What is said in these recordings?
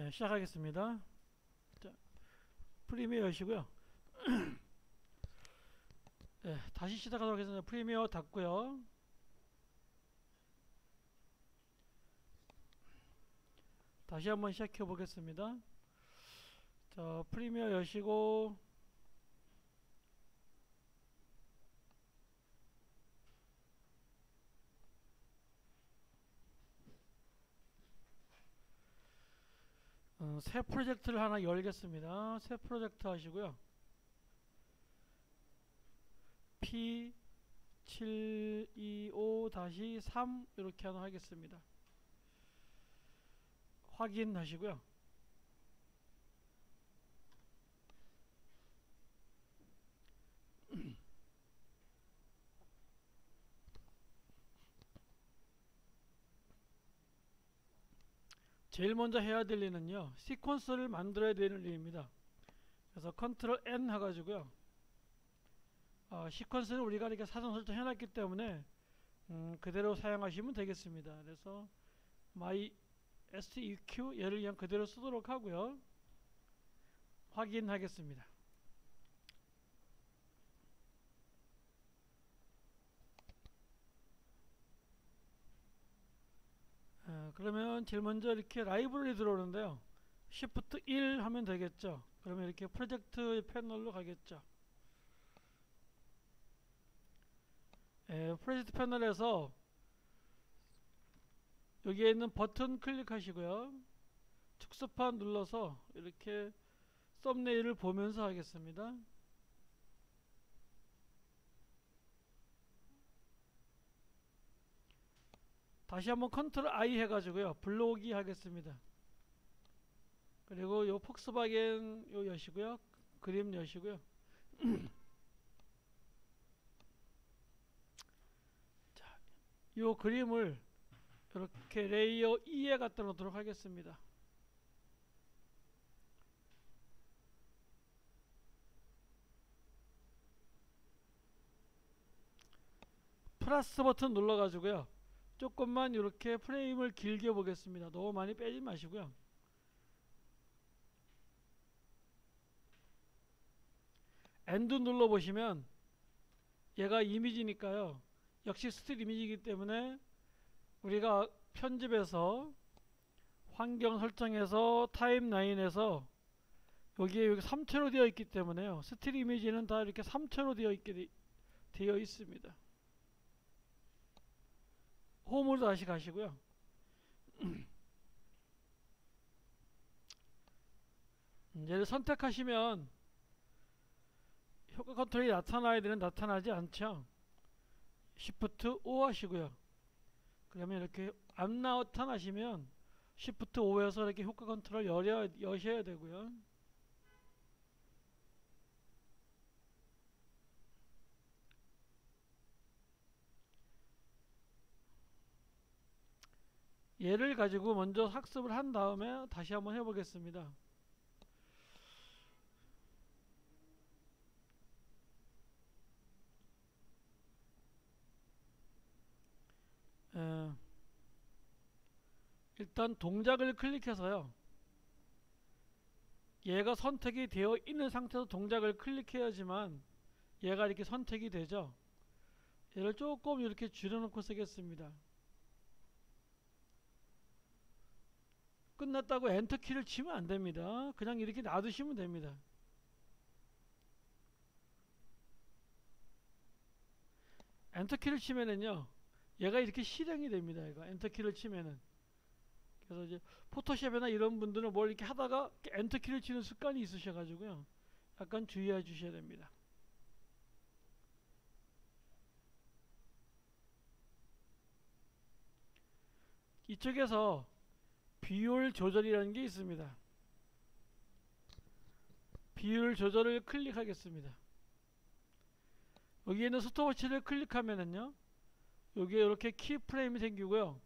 네, 시작하겠습니다. 자, 프리미어 여시고요. 네, 다시 시작하도록 하겠습니다. 프리미어 닫고요. 다시 한번 시작해 보겠습니다. 자, 프리미어 여시고 새 프로젝트를 하나 열겠습니다. 새 프로젝트 하시고요. P725-3 이렇게 하나 하겠습니다. 확인하시고요. 제일 먼저 해야 될 일은요, 시퀀스를 만들어야 되는 일입니다. 그래서 컨트롤 N 해가지고요, 시퀀스는 우리가 이렇게 사전 설정해 놨기 때문에 그대로 사용하시면 되겠습니다. 그래서 my seq 얘를 그냥 그대로 쓰도록 하고요. 확인하겠습니다. 그러면 제일 먼저 이렇게 라이브러리 들어오는데요, Shift 1 하면 되겠죠. 그러면 이렇게 프로젝트 패널로 가겠죠. 프로젝트 패널에서 여기에 있는 버튼 클릭하시고요, 특수판 눌러서 이렇게 썸네일을 보면서 하겠습니다. 다시 한번 컨트롤 I 해가지고요, 불러오기 하겠습니다. 그리고 요 폭스바겐 요 여시고요, 그림 여시고요. 자, 요 그림을 이렇게 레이어 2에 갖다 놓도록 하겠습니다. 플러스 버튼 눌러 가지고요, 조금만 이렇게 프레임을 길게 보겠습니다. 너무 많이 빼지 마시고요. 엔드 눌러 보시면 얘가 이미지니까요, 역시 스틸 이미지이기 때문에 우리가 편집해서 환경 설정에서 타임라인에서 여기에 여기 3차로 되어 있기 때문에요, 스틸 이미지는 다 이렇게 3차로 되어 있습니다. 홈으로 다시 가시고요. 얘를 선택하시면 효과 컨트롤이 나타나야 되는 나타나지 않죠. Shift O 하시고요. 그러면 이렇게 안 나타나시면 Shift O에서 이렇게 효과 컨트롤 여셔야 되고요. 얘를 가지고 먼저 학습을 한 다음에 다시 한번 해보겠습니다. 일단 동작을 클릭해서요, 얘가 선택이 되어 있는 상태에서 동작을 클릭해야지만 얘가 이렇게 선택이 되죠. 얘를 조금 이렇게 줄여놓고 쓰겠습니다. 끝났다고 엔터키를 치면 안됩니다. 그냥 이렇게 놔두시면 됩니다. 엔터키를 치면은요, 얘가 이렇게 실행이 됩니다. 얘가 엔터키를 치면은. 그래서 이제 포토샵이나 이런 분들은 뭘 이렇게 하다가 엔터키를 치는 습관이 있으셔가지고요, 약간 주의해 주셔야 됩니다. 이쪽에서 비율 조절이라는 게 있습니다. 비율 조절을 클릭하겠습니다. 여기에 있는 스톱워치를 클릭하면은요, 여기에 이렇게 키 프레임이 생기고요,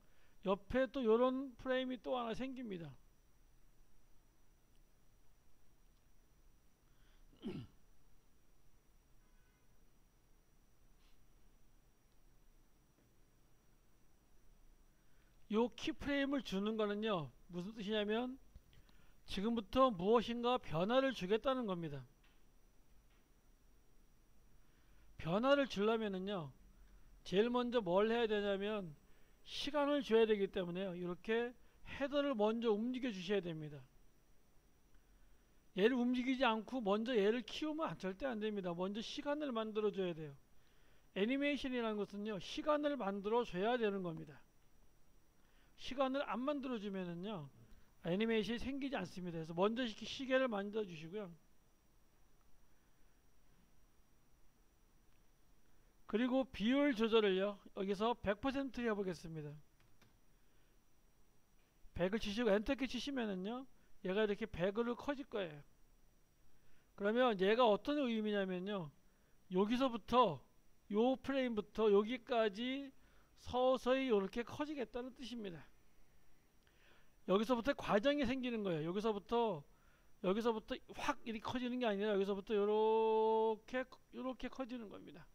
옆에 또 이런 프레임이 또 하나 생깁니다. 요 키 프레임을 주는 거는요, 무슨 뜻이냐면 지금부터 무엇인가 변화를 주겠다는 겁니다. 변화를 주려면은요, 제일 먼저 뭘 해야 되냐면 시간을 줘야 되기 때문에요. 이렇게 헤더를 먼저 움직여 주셔야 됩니다. 얘를 움직이지 않고 먼저 얘를 키우면 절대 안 됩니다. 먼저 시간을 만들어 줘야 돼요. 애니메이션이라는 것은요, 시간을 만들어 줘야 되는 겁니다. 시간을 안 만들어 주면은요, 애니메이션이 생기지 않습니다. 그래서 먼저 시계를 만들어 주시고요. 그리고 비율 조절을요, 여기서 100% 해보겠습니다. 100을 치시고 엔터키 치시면은요, 얘가 이렇게 100으로 커질 거예요. 그러면 얘가 어떤 의미냐면요, 여기서부터 요 프레임부터 여기까지 서서히 이렇게 커지겠다는 뜻입니다. 여기서부터 과정이 생기는 거예요. 여기서부터 확 이렇게 커지는 게 아니라 여기서부터 요렇게 커지는 겁니다.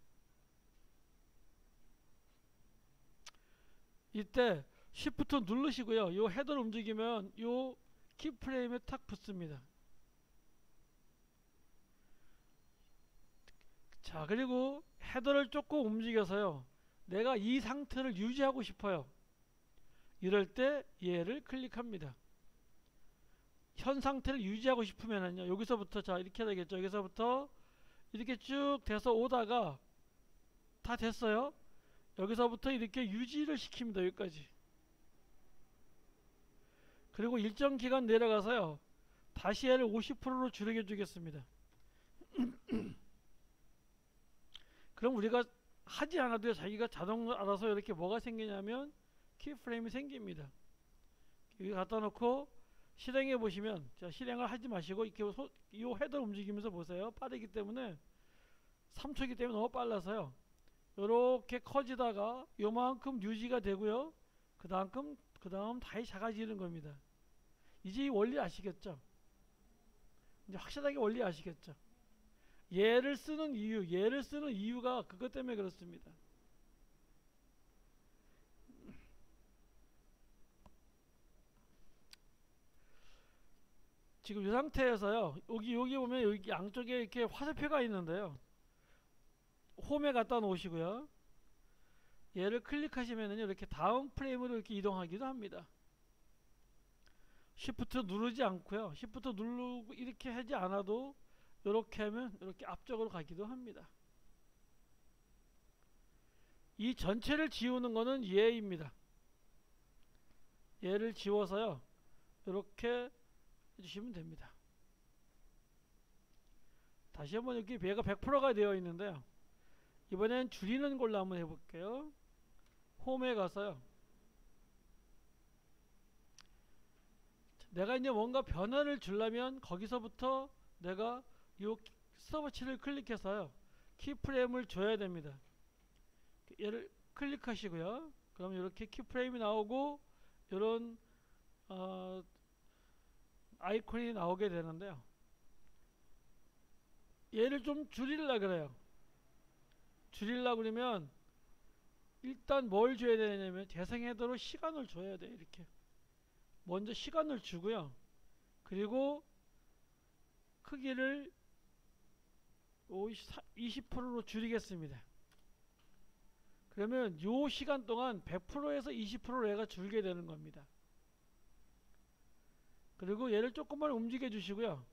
이때 Shift 누르시고요. 요 헤더를 움직이면 요 키프레임에 탁 붙습니다. 자, 그리고 헤더를 조금 움직여서요, 내가 이 상태를 유지하고 싶어요. 이럴 때 얘를 클릭합니다. 현 상태를 유지하고 싶으면은요, 여기서부터, 자, 이렇게 되겠죠. 여기서부터 이렇게 쭉 돼서 오다가 다 됐어요. 여기서부터 이렇게 유지를 시킵니다. 여기까지. 그리고 일정 기간 내려가서요, 다시 얘를 50%로 줄여 주겠습니다. 그럼 우리가 하지 않아도 자기가 자동으로 알아서 이렇게 뭐가 생기냐면 키프레임이 생깁니다. 여기 갖다 놓고 실행해 보시면, 자, 실행을 하지 마시고 이렇게 이 헤더 움직이면서 보세요. 빠르기 때문에 3초이기 때문에 너무 빨라서요, 요렇게 커지다가 요만큼 유지가 되고요, 그 다음 다시 작아지는 겁니다. 이제 이 원리 아시겠죠? 이제 확실하게 원리 아시겠죠? 얘를 쓰는 이유가 그것 때문에 그렇습니다. 지금 이 상태에서요, 여기 보면 여기 양쪽에 이렇게 화살표가 있는데요, 홈에 갖다 놓으시고요, 얘를 클릭하시면은 이렇게 다음 프레임으로 이렇게 이동하기도 합니다. Shift 누르지 않고요, Shift 누르고 이렇게 하지 않아도 이렇게 하면 이렇게 앞쪽으로 가기도 합니다. 이 전체를 지우는 거는 얘입니다. 얘를 지워서요, 이렇게 해주시면 됩니다. 다시 한번 여기 얘가 100%가 되어 있는데요, 이번엔 줄이는 걸로 한번 해볼게요. 홈에 가서요, 내가 이제 뭔가 변화를 주려면 거기서부터 내가 요 스톱워치를 클릭해서요, 키프레임을 줘야 됩니다. 얘를 클릭하시고요, 그럼 이렇게 키프레임이 나오고 이런 아이콘이 나오게 되는데요, 얘를 좀 줄이려고 그래요. 줄이려고 그러면 일단 뭘 줘야 되냐면 재생 헤더로 시간을 줘야 돼요. 이렇게 먼저 시간을 주고요, 그리고 크기를 20%로 줄이겠습니다. 그러면 요 시간 동안 100%에서 20%로 얘가 줄게 되는 겁니다. 그리고 얘를 조금만 움직여 주시고요,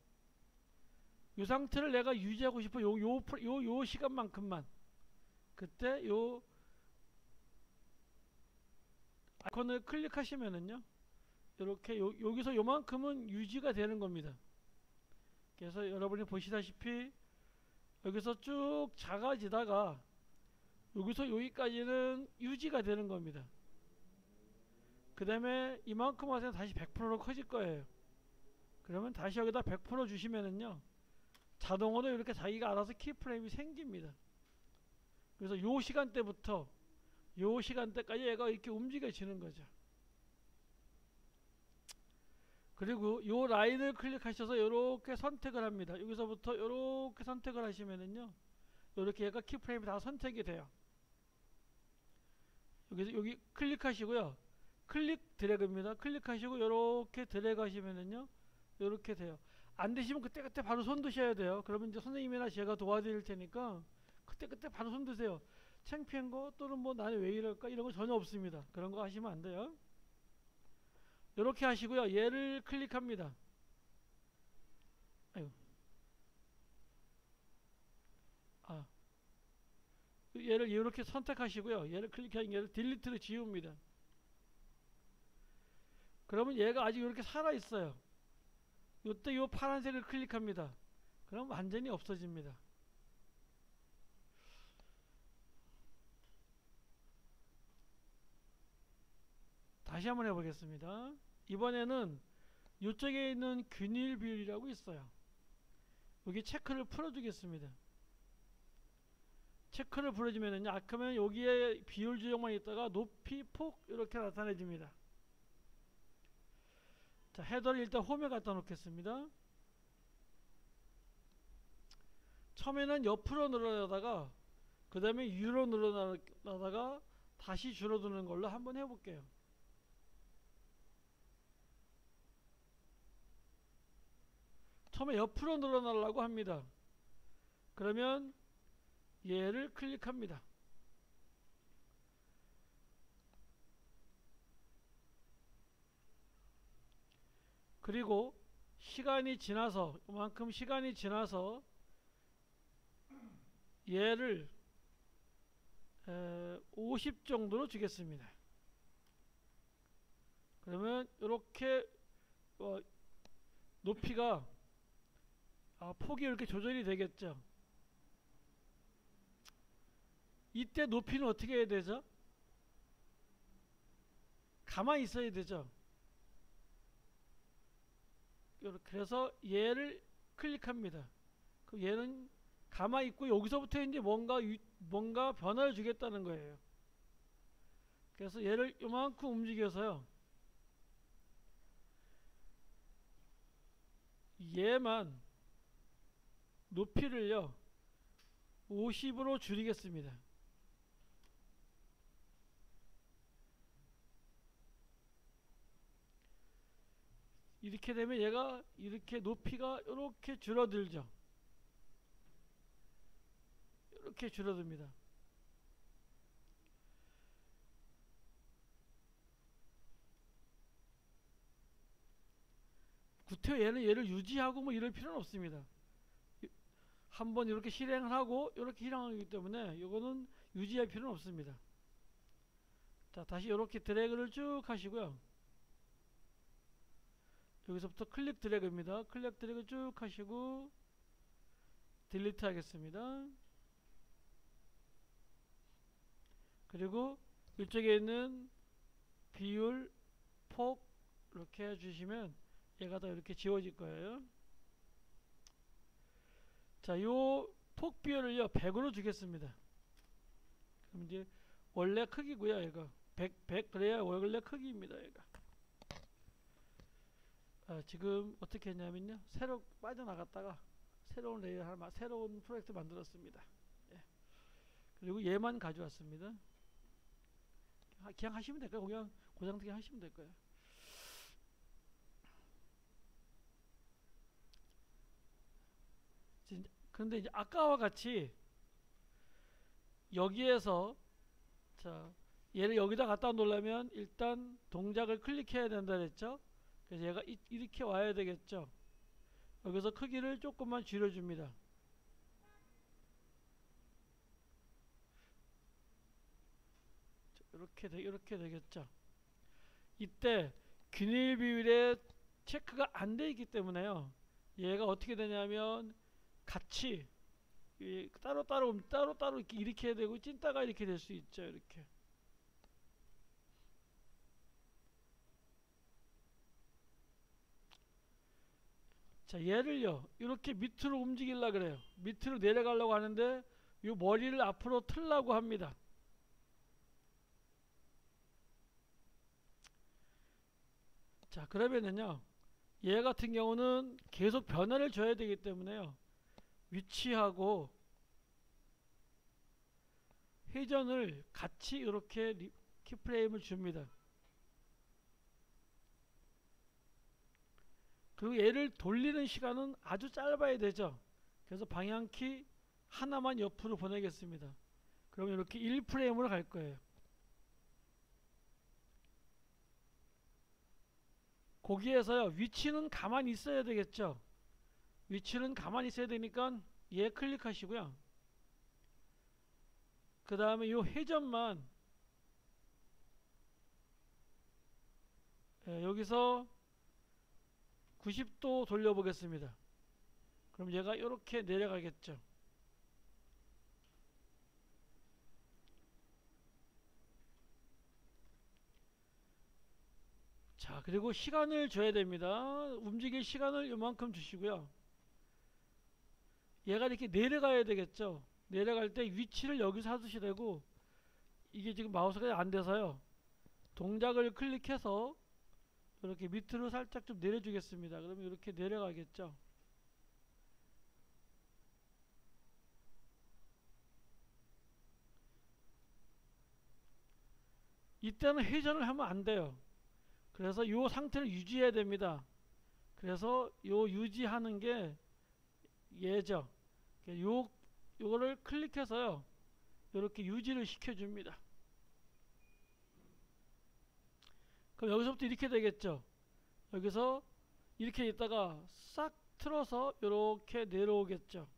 이 상태를 내가 유지하고 싶어 요 시간만큼만, 그때 요 아이콘을 클릭하시면은요, 이렇게 여기서 요만큼은 유지가 되는 겁니다. 그래서 여러분이 보시다시피 여기서 쭉 작아지다가 여기서 여기까지는 유지가 되는 겁니다. 그 다음에 이만큼 와서 다시 100%로 커질 거예요. 그러면 다시 여기다 100% 주시면은요, 자동으로 이렇게 자기가 알아서 키프레임이 생깁니다. 그래서 요 시간대부터 요 시간대까지 얘가 이렇게 움직여지는 거죠. 그리고 요 라인을 클릭하셔서 이렇게 선택을 합니다. 여기서부터 이렇게 선택을 하시면은요, 이렇게 얘가 키프레임이 다 선택이 돼요. 여기 클릭하시고요, 클릭 드래그입니다. 클릭하시고 이렇게 드래그 하시면은요, 이렇게 돼요. 안 되시면 그때그때 바로 손 드셔야 돼요. 그러면 이제 선생님이나 제가 도와드릴 테니까 그때그때 바로 손 드세요. 창피한 거 또는 뭐 나는 왜 이럴까 이런 거 전혀 없습니다. 그런 거 하시면 안 돼요. 이렇게 하시고요. 얘를 클릭합니다. 아유. 아. 얘를 이렇게 선택하시고요. 얘를 클릭하면 얘를 딜리트로 지웁니다. 그러면 얘가 아직 이렇게 살아있어요. 이때 이 파란색을 클릭합니다. 그럼 완전히 없어집니다. 다시 한번 해보겠습니다. 이번에는 이쪽에 있는 균일 비율이라고 있어요. 여기 체크를 풀어주겠습니다. 체크를 풀어주면은요, 아까면 여기에 비율 조정만 있다가 높이, 폭 이렇게 나타내집니다. 자, 헤더를 일단 홈에 갖다 놓겠습니다. 처음에는 옆으로 늘어나다가 그 다음에 위로 늘어나다가 다시 줄어드는 걸로 한번 해볼게요. 처음에 옆으로 늘어나려고 합니다. 그러면 얘를 클릭합니다. 그리고 시간이 지나서 이만큼 시간이 지나서 얘를 50 정도로 주겠습니다. 그러면 이렇게 높이가 폭이 이렇게 조절이 되겠죠. 이때 높이는 어떻게 해야 되죠? 가만히 있어야 되죠. 그래서 얘를 클릭합니다. 그럼 얘는 가만히 있고 여기서부터 이제 뭔가 변화를 주겠다는 거예요. 그래서 얘를 이만큼 움직여서요. 얘만 높이를요 50으로 줄이겠습니다. 이렇게 되면 얘가 이렇게 높이가 이렇게 줄어들죠. 이렇게 줄어듭니다. 구태여 얘를 유지하고 뭐 이럴 필요는 없습니다. 한번 이렇게 실행을 하고 이렇게 실행하기 때문에 이거는 유지할 필요는 없습니다. 자, 다시 이렇게 드래그를 쭉 하시고요. 여기서부터 클릭 드래그입니다. 클릭 드래그 쭉 하시고 딜리트 하겠습니다. 그리고 이쪽에 있는 비율, 폭 이렇게 해주시면 얘가 다 이렇게 지워질 거예요. 자, 요 폭 비율을요 100으로 주겠습니다. 그럼 이제 원래 크기고요. 얘가 100 그래야 원래 크기입니다. 얘가 지금 어떻게 했냐면요, 새로 빠져나갔다가 새로운 레이어 하나, 새로운 프로젝트 만들었습니다. 예. 그리고 얘만 가져왔습니다. 그냥 하시면 될 거예요. 그냥 고장 그냥 하시면 될 거예요. 그런데 이제 아까와 같이 여기에서 자, 얘를 여기다 갖다 놓으려면 일단 동작을 클릭해야 된다 그랬죠. 그래서 얘가 이렇게 와야 되겠죠. 여기서 크기를 조금만 줄여줍니다. 이렇게 되겠죠. 이때 균일 비율에 체크가 안 돼 있기 때문에요. 얘가 어떻게 되냐면 같이 따로따로 이렇게 해야 되고 찐따가 이렇게 될 수 있죠. 이렇게. 자, 얘를요 이렇게 밑으로 움직이려고 그래요. 밑으로 내려가려고 하는데 이 머리를 앞으로 틀라고 합니다. 자, 그러면은요 얘 같은 경우는 계속 변화를 줘야 되기 때문에요 위치하고 회전을 같이 이렇게 키프레임을 줍니다. 그리고 얘를 돌리는 시간은 아주 짧아야 되죠. 그래서 방향키 하나만 옆으로 보내겠습니다. 그러면 이렇게 1프레임으로 갈 거예요. 거기에서요, 위치는 가만히 있어야 되겠죠. 위치는 가만히 있어야 되니까 얘 클릭하시고요. 그 다음에 이 회전만 여기서 90도 돌려보겠습니다. 그럼 얘가 이렇게 내려가겠죠. 자, 그리고 시간을 줘야 됩니다. 움직일 시간을 이만큼 주시고요. 얘가 이렇게 내려가야 되겠죠. 내려갈 때 위치를 여기서 하듯이 되고, 이게 지금 마우스가 안 돼서요, 동작을 클릭해서 이렇게 밑으로 살짝 좀 내려주겠습니다. 그러면 이렇게 내려가겠죠. 이때는 회전을 하면 안 돼요. 그래서 이 상태를 유지해야 됩니다. 그래서 요 유지하는 게 얘죠. 요거를 클릭해서요, 이렇게 유지를 시켜줍니다. 그럼 여기서부터 이렇게 되겠죠. 여기서 이렇게 있다가 싹 틀어서 이렇게 내려오겠죠.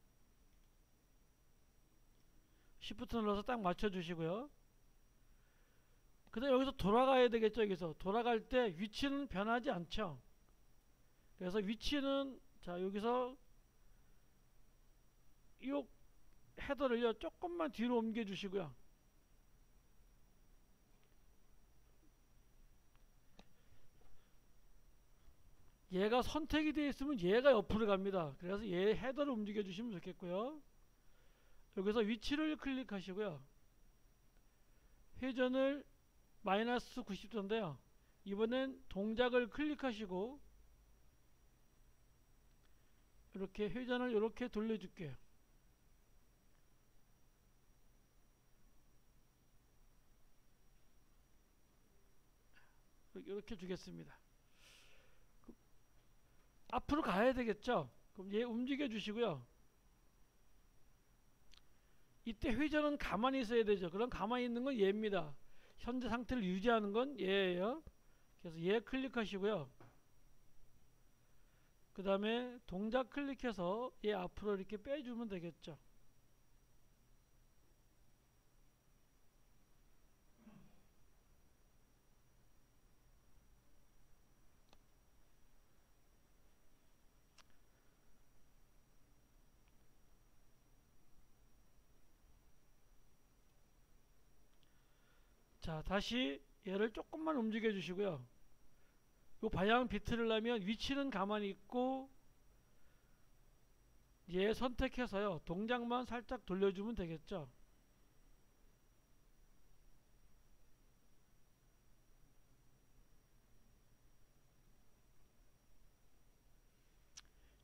Shift 눌러서 딱 맞춰주시고요. 그 다음에 여기서 돌아가야 되겠죠. 여기서 돌아갈 때 위치는 변하지 않죠. 그래서 위치는, 자, 여기서 이 헤더를요, 조금만 뒤로 옮겨 주시고요. 얘가 선택이 되어 있으면 얘가 옆으로 갑니다. 그래서 얘 헤더를 움직여 주시면 좋겠고요. 여기서 위치를 클릭하시고요. 회전을 마이너스 90도인데요. 이번엔 동작을 클릭하시고 이렇게 회전을 이렇게 돌려줄게요. 이렇게 주겠습니다. 앞으로 가야 되겠죠. 그럼 얘 움직여 주시고요. 이때 회전은 가만히 있어야 되죠. 그럼 가만히 있는 건 얘입니다. 현재 상태를 유지하는 건 얘예요. 그래서 얘 클릭하시고요. 그 다음에 동작 클릭해서 얘 앞으로 이렇게 빼주면 되겠죠. 자, 다시 얘를 조금만 움직여 주시고요. 이 방향 비틀으려면 위치는 가만히 있고 얘 선택해서요, 동작만 살짝 돌려주면 되겠죠.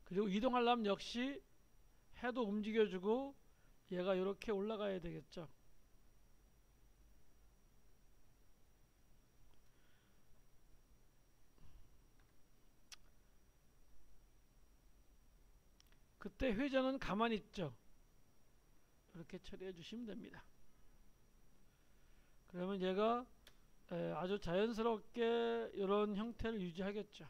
그리고 이동하려면 역시 해도 움직여주고 얘가 이렇게 올라가야 되겠죠. 그때 회전은 가만히 있죠. 이렇게 처리해 주시면 됩니다. 그러면 얘가 아주 자연스럽게 이런 형태를 유지하겠죠.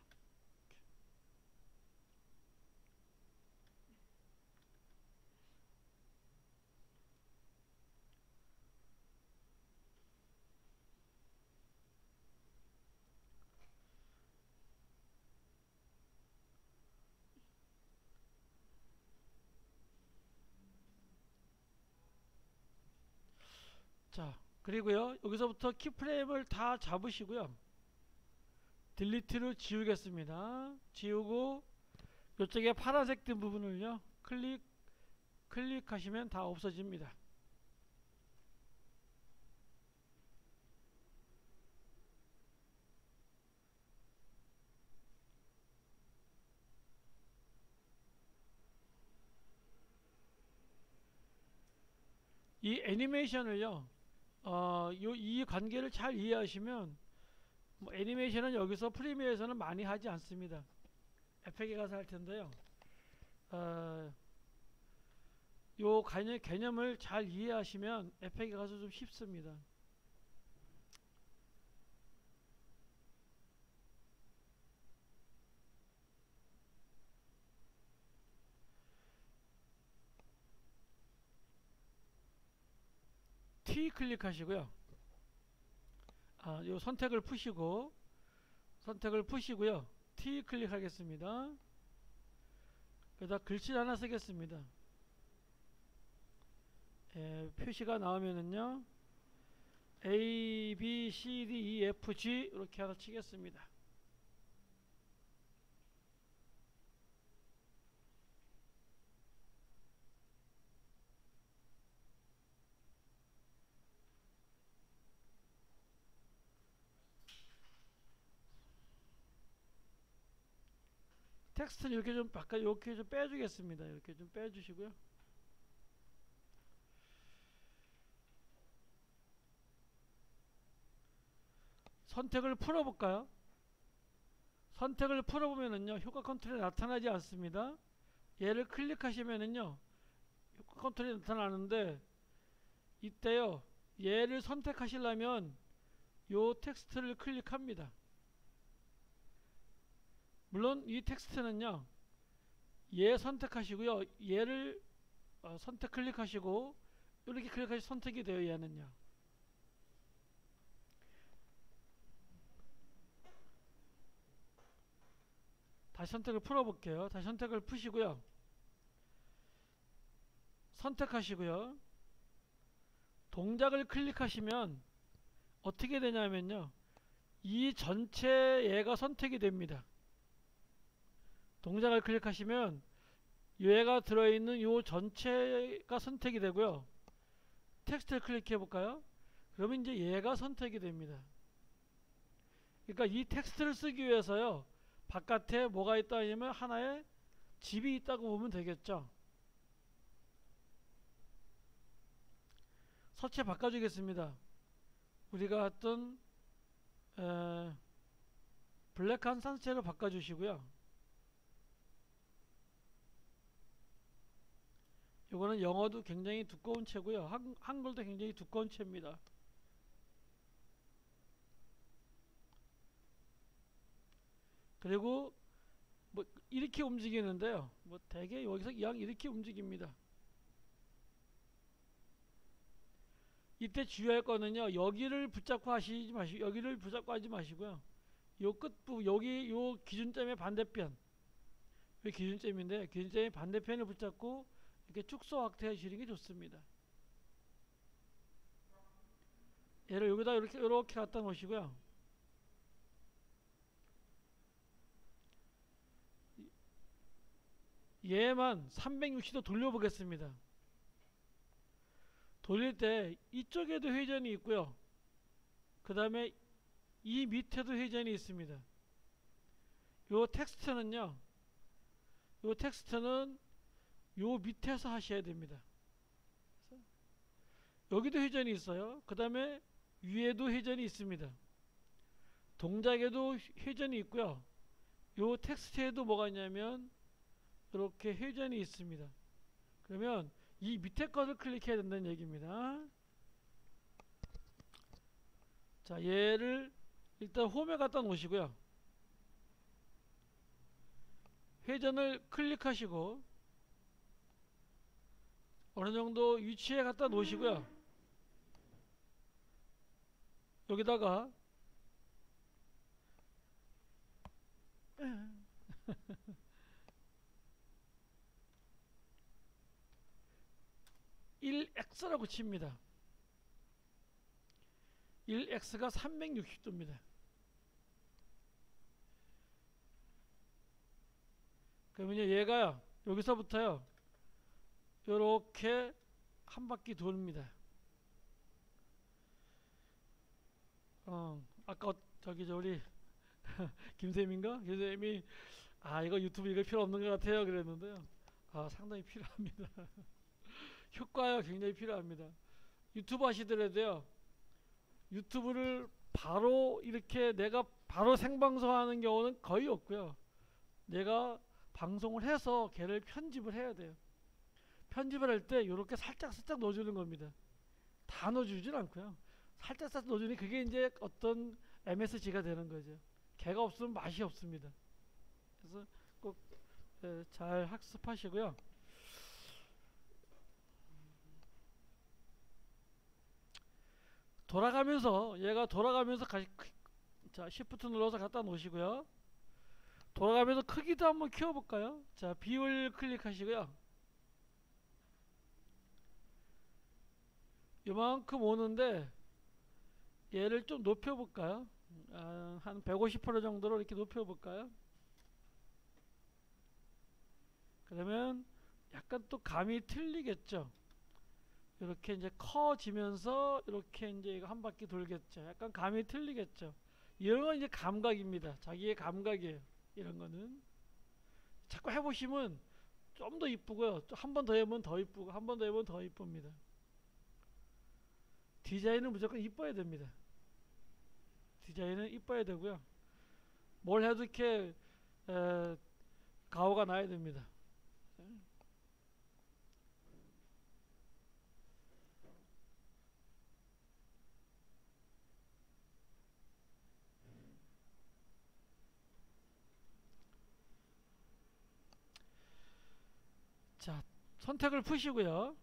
자, 그리고요, 여기서부터 키프레임을 다 잡으시고요, 딜리트로 지우겠습니다. 지우고 이쪽에 파란색 된 부분을요, 클릭하시면 다 없어집니다. 이 애니메이션을요, 이 관계를 잘 이해하시면, 뭐 애니메이션은 여기서 프리미어에서는 많이 하지 않습니다. 에펙에 가서 할 텐데요. 요 개념을 잘 이해하시면 에펙에 가서 좀 쉽습니다. T 클릭하시고요. 요 선택을 푸시고요. T 클릭하겠습니다. 여기다 글씨 하나 쓰겠습니다. 표시가 나오면은요, A, B, C, D, E, F, G 이렇게 하나 치겠습니다. 텍스트는 이렇게 좀 이렇게 좀 빼주겠습니다. 이렇게 좀 빼주시고요. 선택을 풀어볼까요? 선택을 풀어보면은요, 효과 컨트롤이 나타나지 않습니다. 얘를 클릭하시면은요, 효과 컨트롤이 나타나는데, 이때요, 얘를 선택하시려면 요 텍스트를 클릭합니다. 물론 이 텍스트는요, 얘 선택하시고요, 얘를 선택 클릭하시고 이렇게 클릭하시 선택이 돼요. 얘는요. 다시 선택을 풀어볼게요. 다시 선택을 푸시고요. 선택하시고요. 동작을 클릭하시면 어떻게 되냐면요, 이 전체 얘가 선택이 됩니다. 동작을 클릭하시면 얘가 들어있는 요 전체가 선택이 되고요. 텍스트를 클릭해 볼까요? 그러면 이제 얘가 선택이 됩니다. 그러니까 이 텍스트를 쓰기 위해서요, 바깥에 뭐가 있다 하면 하나의 집이 있다고 보면 되겠죠. 서체 바꿔주겠습니다. 우리가 했던 블랙한 산체로 바꿔주시고요. 이거는 영어도 굉장히 두꺼운 채고요. 한글도 굉장히 두꺼운 채입니다. 그리고 뭐 이렇게 움직이는데요. 뭐 대개 여기서 양 이렇게 움직입니다. 이때 주의할 거는요, 여기를 붙잡고 하시지 마시고, 여기를 붙잡고 하지 마시고요. 요 끝부분, 여기 요 기준점의 반대편, 요 기준점인데, 기준점의 반대편을 붙잡고 이렇게 축소 확대해 주시는 게 좋습니다. 얘를 여기다 이렇게 갖다 놓으시고요. 얘만 360도 돌려보겠습니다. 돌릴 때 이쪽에도 회전이 있고요. 그 다음에 이 밑에도 회전이 있습니다. 요 텍스트는 요 밑에서 하셔야 됩니다. 여기도 회전이 있어요. 그 다음에 위에도 회전이 있습니다. 동작에도 회전이 있고요. 요 텍스트에도 뭐가 있냐면 이렇게 회전이 있습니다. 그러면 이 밑에 것을 클릭해야 된다는 얘기입니다. 자, 얘를 일단 홈에 갖다 놓으시고요. 회전을 클릭하시고 어느 정도 위치에 갖다 놓으시고요. 여기다가 (1x)라고 칩니다. 1x가 360도입니다. 그러면 얘가 여기서부터요, 요렇게 한 바퀴 돕니다. 아까 우리 김쌤인가? 김쌤이 이거 유튜브 이거 필요 없는 것 같아요 그랬는데요. 상당히 필요합니다. 효과가 굉장히 필요합니다. 유튜브 하시더라도요, 유튜브를 바로 이렇게 내가 바로 생방송하는 경우는 거의 없고요. 내가 방송을 해서 걔를 편집을 해야 돼요. 편집을 할 때 이렇게 살짝 넣어주는 겁니다. 다 넣어주진 않고요. 살짝 넣어주니 그게 이제 어떤 MSG가 되는 거죠. 걔가 없으면 맛이 없습니다. 그래서 꼭 잘 학습하시고요. 얘가 돌아가면서 자, Shift 눌러서 갖다 놓으시고요. 돌아가면서 크기도 한번 키워볼까요? 자, 비율 클릭하시고요. 이만큼 오는데 얘를 좀 높여볼까요? 한 150% 정도로 이렇게 높여볼까요? 그러면 약간 또 감이 틀리겠죠? 이렇게 이제 커지면서 이렇게 이제 이거 한 바퀴 돌겠죠? 약간 감이 틀리겠죠? 이런 건 이제 감각입니다. 자기의 감각이에요. 이런 거는. 자꾸 해보시면 좀 더 이쁘고요. 한 번 더 해보면 더 이쁘고, 한 번 더 해보면 더 이쁩니다. 디자인은 무조건 이뻐야 됩니다. 디자인은 이뻐야 되고요. 뭘 해도 이렇게 가오가 나야 됩니다. 자, 선택을 푸시고요.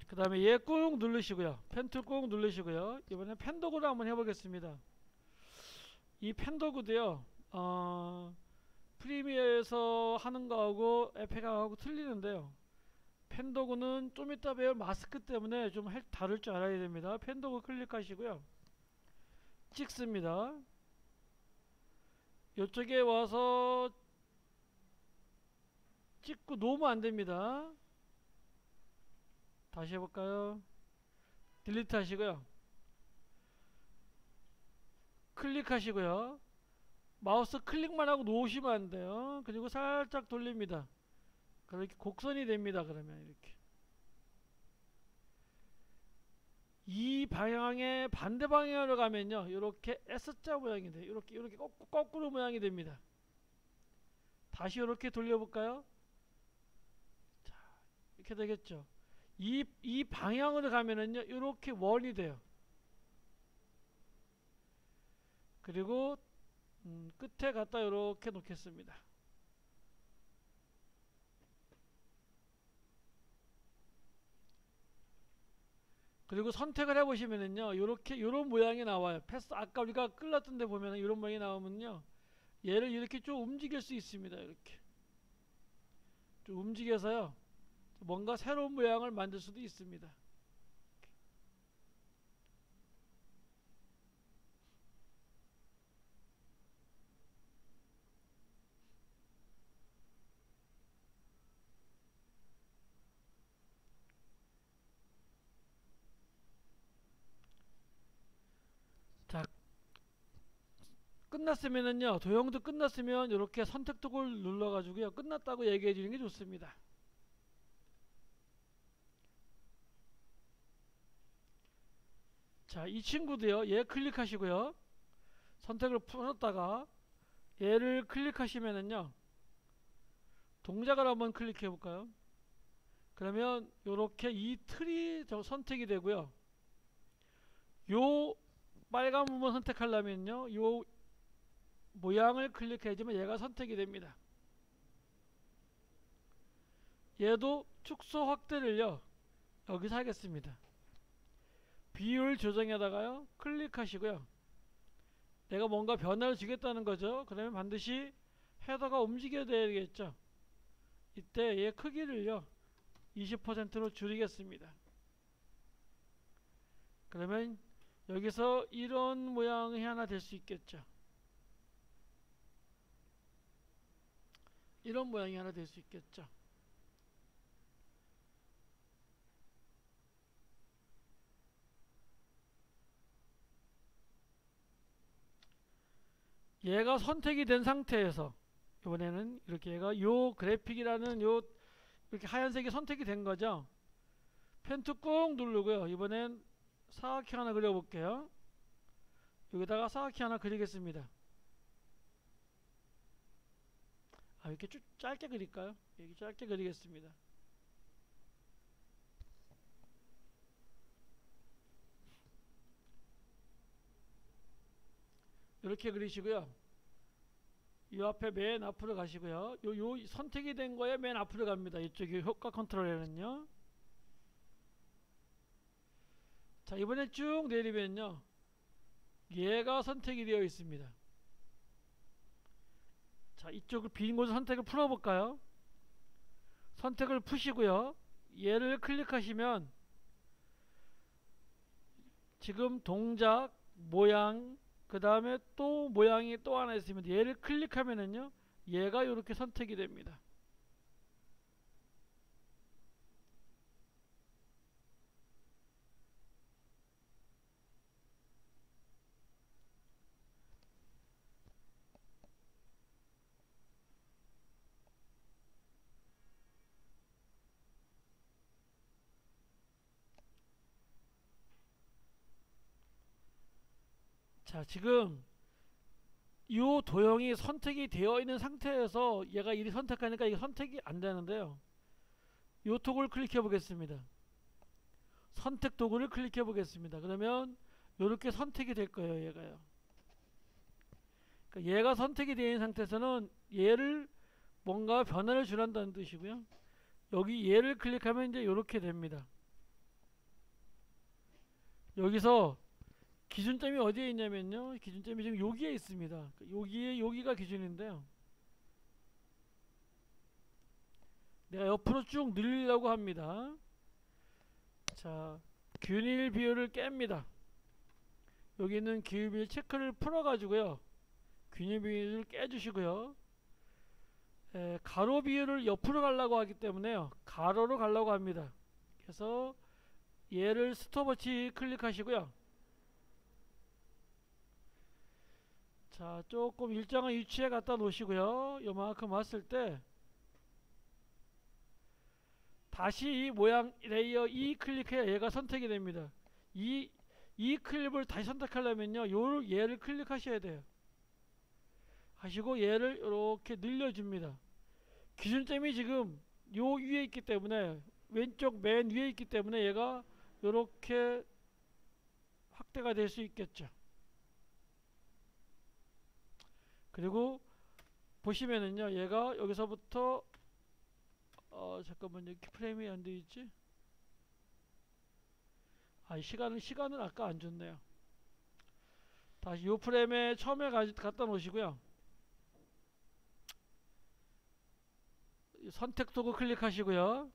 그 다음에 얘 꾹 누르시고요. 펜 툴 꾹 누르시고요. 이번엔 펜도구를 한번 해보겠습니다. 이 펜도구도요, 프리미어에서 하는 거하고 에페가하고 틀리는데요. 펜도구는 좀 이따 배울 마스크 때문에 좀 다룰 줄 알아야 됩니다. 펜도구 클릭하시고요. 찍습니다. 이쪽에 와서 찍고 놓으면 안 됩니다. 다시 해볼까요? 딜리트 하시고요. 클릭하시고요. 마우스 클릭만 하고 놓으시면 안 돼요. 그리고 살짝 돌립니다. 그렇게 곡선이 됩니다. 그러면 이렇게 이 방향의 반대 방향으로 가면요, 이렇게 S자 모양이 돼요. 이렇게 거꾸로 모양이 됩니다. 다시 이렇게 돌려볼까요? 자, 이렇게 되겠죠. 이 방향으로 가면은요, 이렇게 원이 돼요. 그리고 끝에 갖다 이렇게 놓겠습니다. 그리고 선택을 해보시면은요, 요런 모양이 나와요. 패스, 아까 우리가 끌었던 데 보면은 이런 모양이 나오면요, 얘를 이렇게 좀 움직일 수 있습니다. 이렇게 좀 움직여서요, 뭔가 새로운 모양을 만들 수도 있습니다. 자, 끝났으면은요, 도형도 끝났으면 이렇게 선택도구를 눌러가지고요, 끝났다고 얘기해 주는 게 좋습니다. 자, 이 친구도요, 얘 클릭하시고요, 선택을 풀었다가 얘를 클릭하시면은요, 동작을 한번 클릭해 볼까요? 그러면 이렇게 이 틀이 선택이 되고요, 요 빨간 부분 선택하려면요, 요 모양을 클릭해야지만 얘가 선택이 됩니다. 얘도 축소 확대를요, 여기서 하겠습니다. 비율 조정에다가요, 클릭하시고요, 내가 뭔가 변화를 주겠다는 거죠. 그러면 반드시 헤더가 움직여야 되겠죠. 이때 얘 크기를요, 20%로 줄이겠습니다. 그러면 여기서 이런 모양이 하나 될 수 있겠죠. 이런 모양이 하나 될 수 있겠죠. 얘가 선택이 된 상태에서 이번에는 이렇게 얘가 요 그래픽이라는 요 이렇게 하얀색이 선택이 된 거죠. 펜트 꾹 누르고요. 이번엔 사각형 하나 그려볼게요. 여기다가 사각형 하나 그리겠습니다. 이렇게 쭉 짧게 그릴까요? 이렇게 짧게 그리겠습니다. 이렇게 그리시고요. 이 앞에 맨 앞으로 가시고요. 요 선택이 된 거에 맨 앞으로 갑니다. 이쪽이 효과 컨트롤에는요. 자, 이번에 쭉 내리면요. 얘가 선택이 되어 있습니다. 자, 이쪽을 빈 곳을 선택을 풀어볼까요? 선택을 푸시고요. 얘를 클릭하시면 지금 동작, 모양, 그 다음에 또 모양이 또 하나 있으면 얘를 클릭하면은요. 얘가 이렇게 선택이 됩니다. 자, 지금 이 도형이 선택이 되어 있는 상태에서 얘가 이리 선택하니까 이게 선택이 안 되는데요. 이 도구를 클릭해 보겠습니다. 선택 도구를 클릭해 보겠습니다. 그러면 이렇게 선택이 될 거예요. 얘가요. 그러니까 얘가 선택이 되어 있는 상태에서는 얘를 뭔가 변화를 주란다는 뜻이고요. 여기 얘를 클릭하면 이제 이렇게 됩니다. 여기서 기준점이 어디에 있냐면요. 기준점이 지금 여기에 있습니다. 여기가 기준인데요. 내가 옆으로 쭉 늘리려고 합니다. 자, 균일 비율을 깹니다. 여기 있는 균일 비율 체크를 풀어가지고요. 균일 비율을 깨주시고요. 가로 비율을 옆으로 가려고 하기 때문에요. 가로로 가려고 합니다. 그래서 얘를 스톱워치 클릭하시고요. 자, 조금 일정한 위치에 갖다 놓으시고요. 요만큼 왔을 때 다시 이 모양 레이어 2 클릭해야 얘가 선택이 됩니다. 이 클립을 다시 선택하려면요. 얘를 클릭하셔야 돼요. 하시고 얘를 이렇게 늘려줍니다. 기준점이 지금 요 위에 있기 때문에 왼쪽 맨 위에 있기 때문에 얘가 이렇게 확대가 될 수 있겠죠. 그리고 보시면은요. 얘가 여기서부터 잠깐만요. 프레임이 안 돼 있지? 시간은 아까 안 줬네요. 다시 요 프레임에 처음에 갖다 놓으시고요. 선택 도구 클릭하시고요.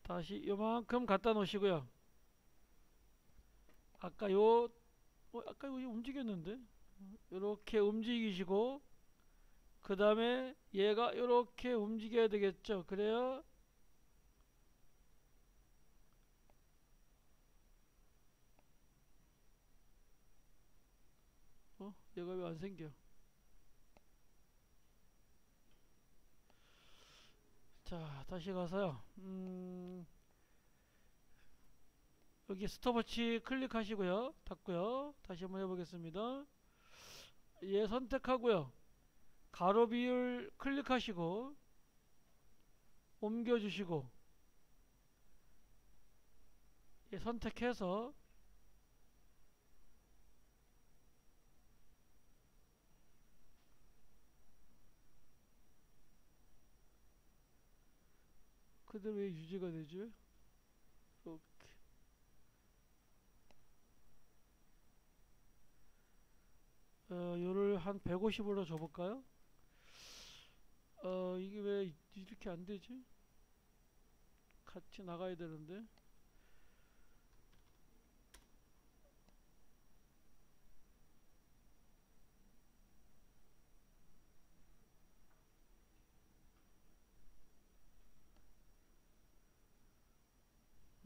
다시 요만큼 갖다 놓으시고요. 아까 이거 움직였는데 이렇게 움직이시고 그 다음에 얘가 이렇게 움직여야 되겠죠. 그래야 얘가 왜 안 생겨? 자, 다시 가서요. 여기 스톱워치 클릭하시고요. 닫고요. 다시 한번 해보겠습니다. 얘 선택하고요. 가로 비율 클릭하시고 옮겨주시고 얘 선택해서 그대로 왜 유지가 되죠? 이렇게 요를 한 150으로 줘볼까요? 이게 왜 이렇게 안 되지? 같이 나가야 되는데.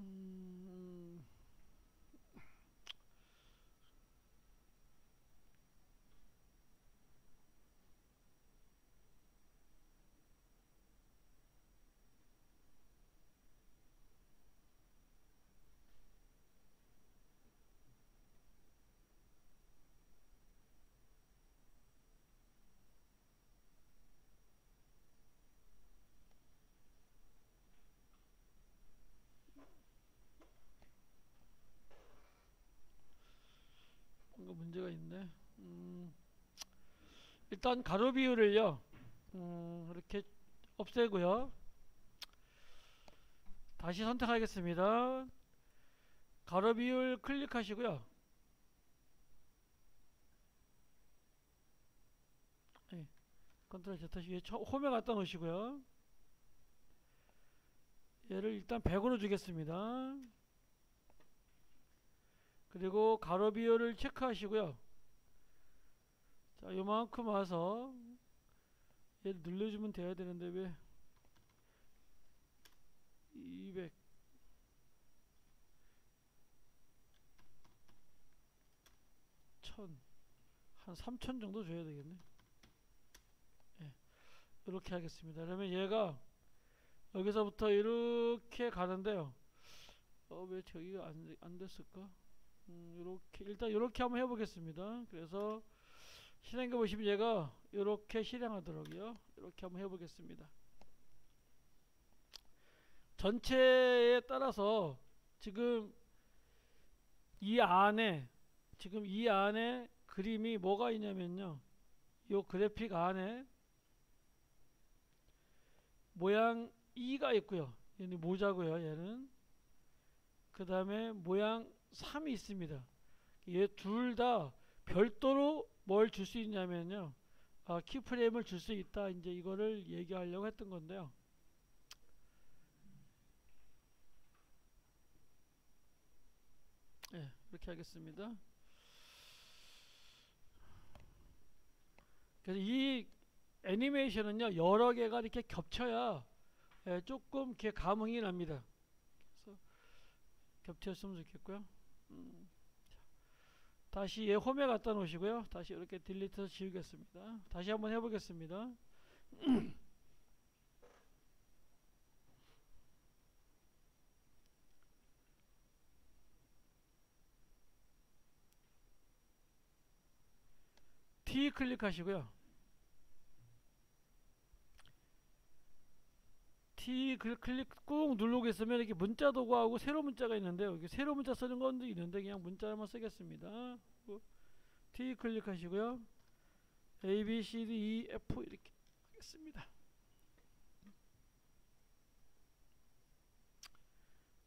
음, 뭔가 문제가 있네. 일단 가로 비율을요, 이렇게 없애고요. 다시 선택하겠습니다. 가로 비율 클릭하시고요. 네, 컨트롤 Z 위에 홈에 갖다 놓으시고요. 얘를 일단 100으로 주겠습니다. 그리고 가로 비율을 체크하시고요. 자, 요만큼 와서 얘를 늘려주면 돼야 되는데 왜 200, 한 3000 정도 줘야 되겠네. 예, 이렇게 하겠습니다. 그러면 얘가 여기서부터 이렇게 가는데요. 왜 저기가 안 됐을까? 이렇게 일단 이렇게 한번 해보겠습니다. 그래서 실행해 보시면 얘가 이렇게 실행하더라고요. 이렇게 한번 해보겠습니다. 전체에 따라서 지금 이 안에 그림이 뭐가 있냐면요, 이 그래픽 안에 모양 2가 있고요, 얘는 모자고요, 얘는. 그 다음에 모양 3이 있습니다. 얘 둘 다 별도로 뭘 줄 수 있냐면요, 키프레임을 줄 수 있다, 이제 이거를 얘기하려고 했던 건데요. 예, 이렇게 하겠습니다. 그래서 이 애니메이션은요, 여러 개가 이렇게 겹쳐야 조금 이렇게 감흥이 납니다. 그래서 겹쳤으면 좋겠고요. 다시 얘 홈에 갖다 놓으시고요. 다시 이렇게 딜리트해서 지우겠습니다. 다시 한번 해보겠습니다. T 클릭하시고요. T 클릭 꾹 누르고 있으면 이렇게 문자 도구하고 세로 문자가 있는데요. 여기 세로 문자 쓰는 건도 있는데 그냥 문자만 쓰겠습니다. T 클릭하시고요. A, B, C, D, E, F 이렇게 하겠습니다.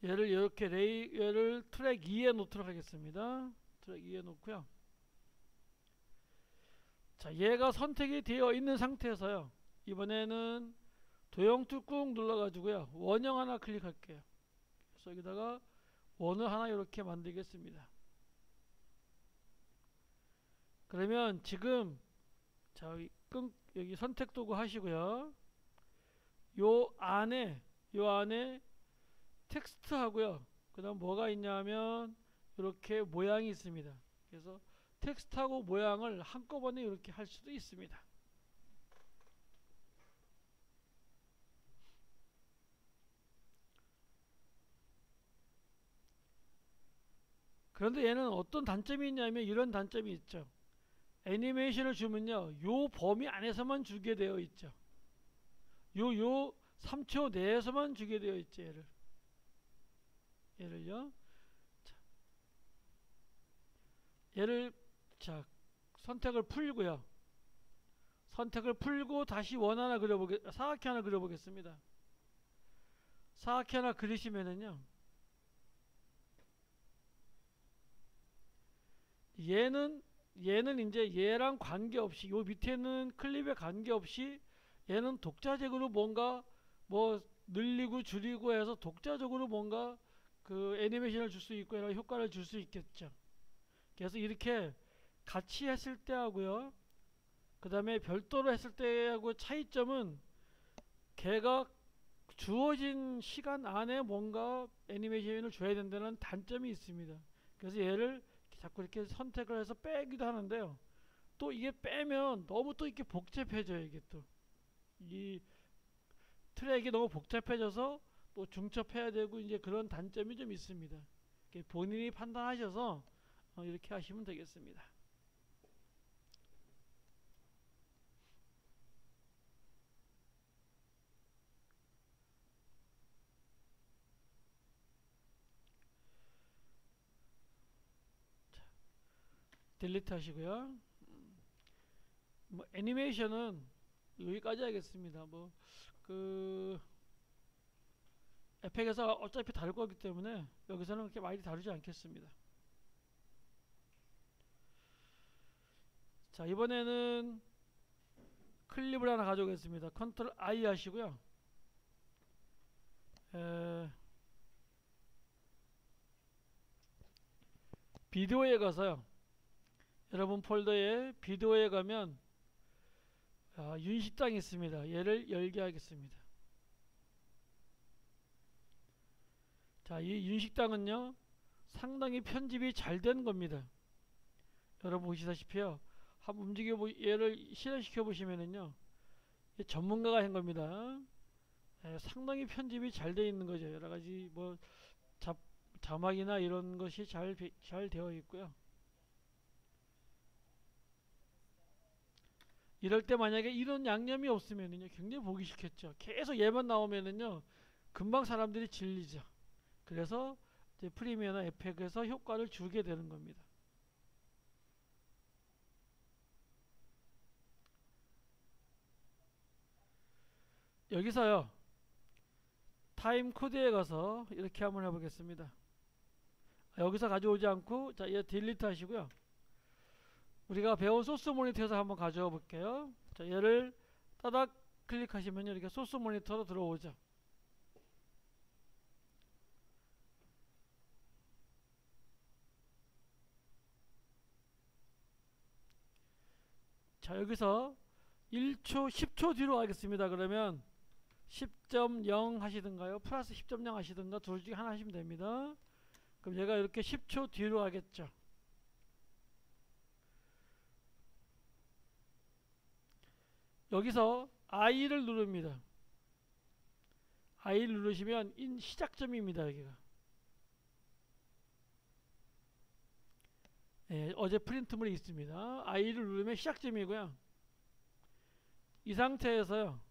얘를 이렇게 얘를 트랙 2에 놓도록 하겠습니다. 트랙 2에 놓고요. 자, 얘가 선택이 되어 있는 상태에서요, 이번에는 도형툴 꾹 눌러가지고요, 원형 하나 클릭할게요. 그래서 여기다가 원을 하나 이렇게 만들겠습니다. 그러면 지금 자, 여기 선택 도구 하시고요. 요 안에 텍스트 하고요. 그 다음 뭐가 있냐면 이렇게 모양이 있습니다. 그래서 텍스트하고 모양을 한꺼번에 이렇게 할 수도 있습니다. 그런데 얘는 어떤 단점이 있냐면 이런 단점이 있죠. 애니메이션을 주면요, 요 범위 안에서만 주게 되어 있죠. 요 3초 내에서만 주게 되어 있죠. 얘를요. 얘를 자, 선택을 풀고요. 선택을 풀고 다시 사각형 하나 그려보겠습니다. 사각형 하나 그리시면은요, 얘는 이제 얘랑 관계없이, 요 밑에는 클립에 관계없이 얘는 독자적으로 뭔가 뭐 늘리고 줄이고 해서 독자적으로 뭔가 그 애니메이션을 줄 수 있고 이런 효과를 줄 수 있겠죠. 그래서 이렇게 같이 했을 때 하고요, 그 다음에 별도로 했을 때하고 차이점은 걔가 주어진 시간 안에 뭔가 애니메이션을 줘야 된다는 단점이 있습니다. 그래서 얘를 자꾸 이렇게 선택을 해서 빼기도 하는데요, 또 이게 빼면 너무 또 이렇게 복잡해져요. 이게 또 이 트랙이 너무 복잡해져서 또 중첩해야 되고 이제 그런 단점이 좀 있습니다. 본인이 판단하셔서 이렇게 하시면 되겠습니다. 딜리트 하시고요. 뭐 애니메이션은 여기까지 하겠습니다. 뭐 그 에펙에서 어차피 다룰 거기 때문에 여기서는 그렇게 많이 다루지 않겠습니다. 자, 이번에는 클립을 하나 가져오겠습니다. 컨트롤 I 하시고요. 비디오에 가서요. 여러분 폴더에 비디오에 가면 윤식당이 있습니다. 얘를 열게 하겠습니다. 자, 이 윤식당은요 상당히 편집이 잘 된 겁니다. 여러분 보시다시피요. 한번 얘를 실행시켜 보시면은요 전문가가 한 겁니다. 상당히 편집이 잘 되어 있는 거죠. 여러 가지 뭐 자막이나 이런 것이 잘 되어 있고요. 이럴 때 만약에 이런 양념이 없으면은요 굉장히 보기 싫겠죠. 계속 얘만 나오면은요 금방 사람들이 질리죠. 그래서 이제 프리미어나 에펙에서 효과를 주게 되는 겁니다. 여기서요 타임 코드에 가서 이렇게 한번 해보겠습니다. 여기서 가져오지 않고 자, 얘 딜리트 하시고요. 우리가 배운 소스 모니터에서 한번 가져와 볼게요. 자, 얘를 따닥 클릭하시면 이렇게 소스 모니터로 들어오죠. 자, 여기서 1초, 10초 뒤로 가겠습니다. 그러면 10.0 하시든가요? 플러스 10.0 하시든가 둘 중에 하나 하시면 됩니다. 그럼 얘가 이렇게 10초 뒤로 가겠죠. 여기서 I를 누릅니다. I를 누르시면 시작점입니다. 여기가. 어제 프린트물이 있습니다. I를 누르면 시작점이고요. 이 상태에서요.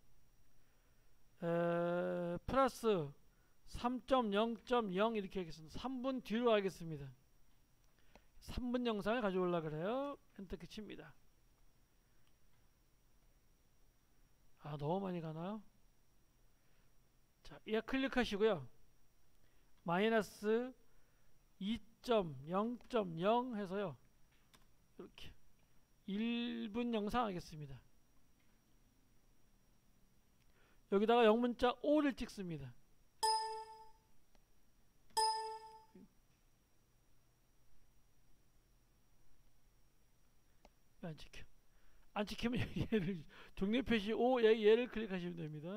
플러스 3.0.0 이렇게 하겠습니다. 3분 뒤로 하겠습니다. 3분 영상을 가져오려고 그래요. 엔터키 칩니다. 너무 많이 가나요? 자, 얘 클릭하시고요. 마이너스 2.0.0 해서요. 이렇게 1분 영상 하겠습니다. 여기다가 영문자 O를 찍습니다. 안 찍혀. 안 찍히면 얘를 종료 표시 O 얘를 클릭하시면 됩니다.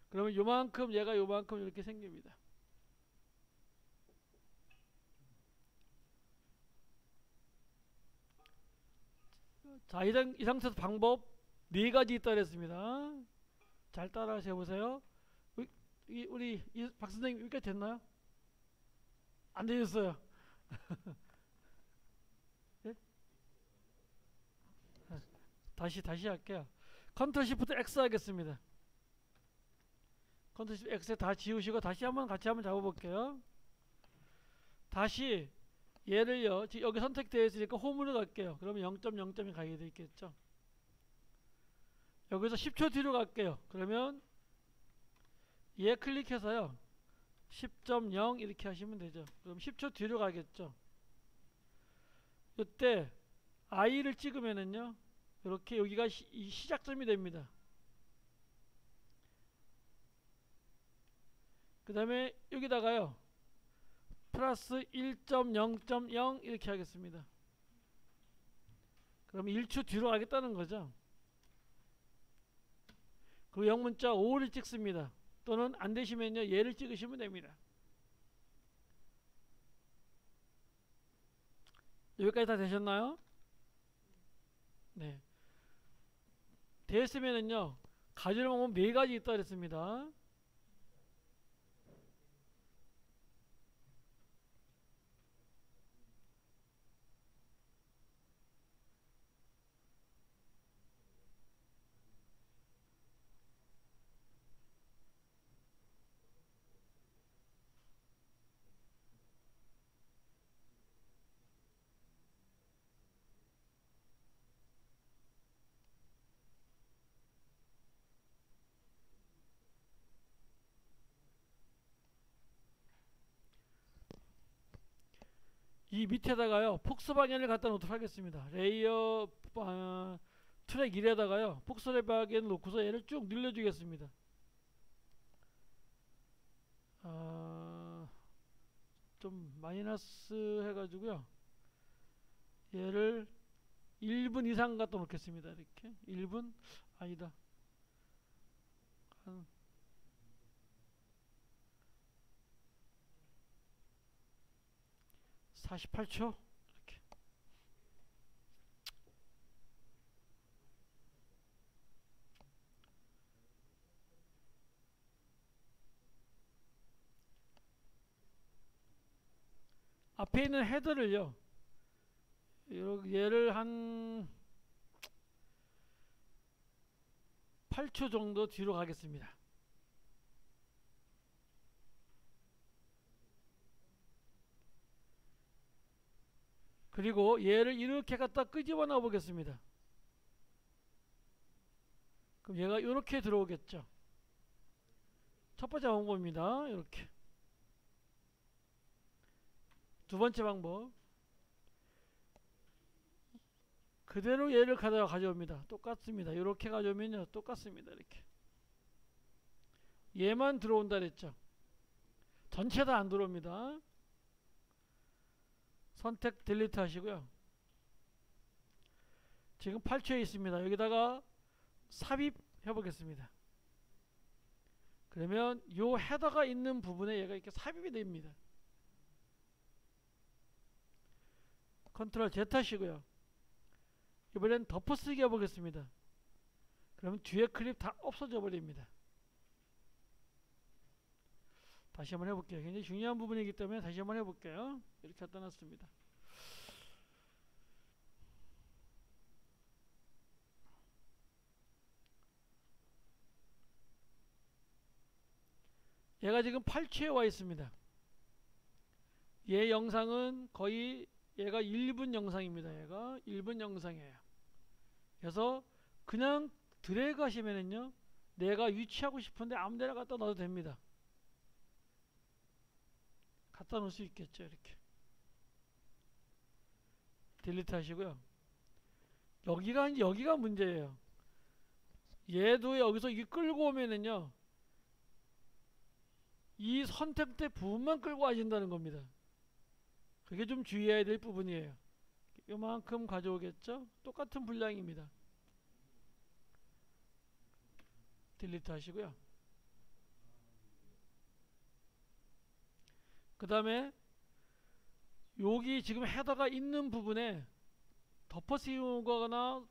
그러면 요만큼 얘가 요만큼 이렇게 생깁니다. 자, 이 상태에서 방법 4가지 있다 그랬습니다. 잘 따라 해보세요. 우리 박 선생님 여기까지 됐나요? 안 되셨어요. 네? 다시 할게요. 컨트롤 시프트 X 하겠습니다. 컨트롤 시프트 X 다 지우시고 다시 한번 같이 한번 잡아볼게요. 다시 얘를요 여기 선택되어 있으니까 홈으로 갈게요. 그러면 0.0점이 가게 되어 있겠죠. 여기서 10초 뒤로 갈게요. 그러면 얘 클릭해서요 10.0 이렇게 하시면 되죠. 그럼 10초 뒤로 가겠죠. 이때 I를 찍으면은요 이렇게 여기가 시작점이 됩니다. 그 다음에 여기다가요 플러스 1.0.0 이렇게 하겠습니다. 그럼 1초 뒤로 가겠다는 거죠. 그리고 영문자 5를 찍습니다. 또는 안 되시면요 얘를 찍으시면 됩니다. 여기까지 다 되셨나요? 네. 됐으면은요 가지를 보면 4가지 있다 그랬습니다. 이 밑에다가요 폭스바겐을 갖다 놓도록 하겠습니다. 레이어 트랙 1에다가요 폭스바겐을 놓고서 얘를 쭉 늘려주겠습니다. 좀 마이너스 해가지고요 얘를 1분 이상 갖다 놓겠습니다. 이렇게 1분 아니다 한 48초 이렇게. 앞에 있는 헤더를요 얘를 한 8초 정도 뒤로 가겠습니다. 그리고 얘를 이렇게 갖다 끄집어 놔 보겠습니다. 그럼 얘가 이렇게 들어오겠죠. 첫 번째 방법입니다. 이렇게. 두 번째 방법. 그대로 얘를 가져옵니다. 똑같습니다. 이렇게 가져오면요 똑같습니다. 이렇게. 얘만 들어온다 그랬죠. 전체 다 안 들어옵니다. 선택 딜리트 하시고요. 지금 8초에 있습니다. 여기다가 삽입 해보겠습니다. 그러면 요 헤더가 있는 부분에 얘가 이렇게 삽입이 됩니다. 컨트롤 Z 하시고요. 이번엔 덮어쓰기 해보겠습니다. 그러면 뒤에 클립 다 없어져 버립니다. 다시 한번 해볼게요. 굉장히 중요한 부분이기 때문에 다시 한번 해볼게요. 이렇게 갖다 놨습니다. 얘가 지금 8초에 와 있습니다. 얘 영상은 거의 얘가 1분 영상입니다. 얘가 1분 영상이에요. 그래서 그냥 드래그 하시면은요 내가 위치하고 싶은데 아무데나 갖다 넣어도 됩니다. 갖다 놓을 수 있겠죠. 이렇게 딜리트 하시고요. 여기가 문제예요. 얘도 여기서 이게 끌고 오면은요 이 선택된 부분만 끌고 가신다는 겁니다. 그게 좀 주의해야 될 부분이에요. 요만큼 가져오겠죠. 똑같은 분량입니다. 딜리트 하시고요. 그 다음에 여기 지금 헤더가 있는 부분에 덮어씌우거나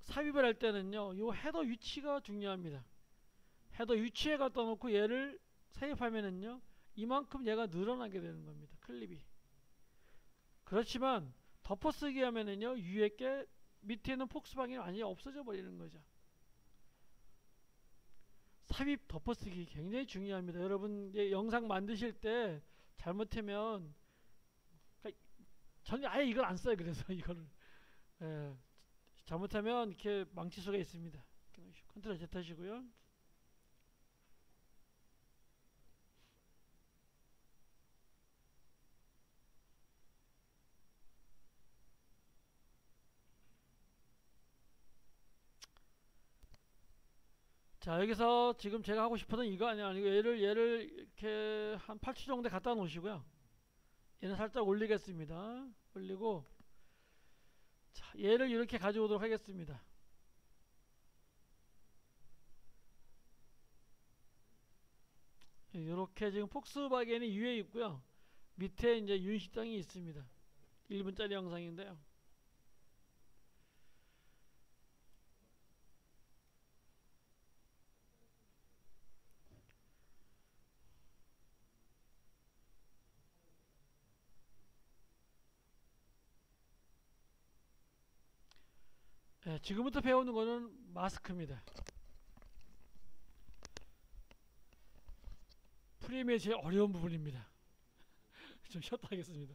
삽입을 할 때는요 요 헤더 위치가 중요합니다. 헤더 위치에 갖다 놓고 얘를 삽입하면은요 이만큼 얘가 늘어나게 되는 겁니다. 클립이. 그렇지만 덮어쓰기 하면은요 위에 게 밑에 있는 폭스방이 완전히 없어져 버리는 거죠. 삽입 덮어쓰기 굉장히 중요합니다. 여러분 영상 만드실 때 잘못하면 저는 아예 이걸 안 써요. 그래서 이거를 잘못하면 이렇게 망칠 수가 있습니다. 컨트롤 Z 하시고요. 자 여기서 지금 제가 하고 싶었던 이거 아니고 얘를 이렇게 한 8초 정도 갖다 놓으시고요. 얘는 살짝 올리겠습니다. 올리고 자 얘를 이렇게 가져오도록 하겠습니다. 이렇게 지금 폭스바겐이 위에 있고요. 밑에 이제 윤식당이 있습니다. 1분짜리 영상인데요. 지금부터 배우는 거는 마스크입니다. 프리미어의 제일 어려운 부분입니다. 좀 쉬었다 하겠습니다.